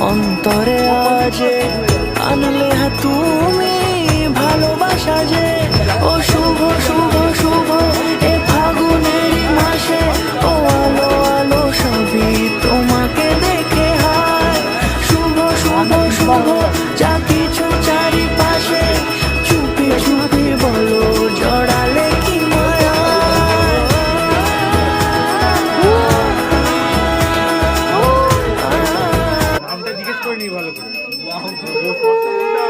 অন্তরে আজে আনলে তুমি ভালোবাসা যে ও শুভ শুভ শুভ এ ফাগুনের মাসে ও আলো আলো সবই তোমাকে দেখে হায় শুভ শুভ শুভ যা কিছু চারিপাশে চুপি চুপি বলো জড়ালে কি মায়া নামটা জিজ্ঞেস করে নি ভালো করে না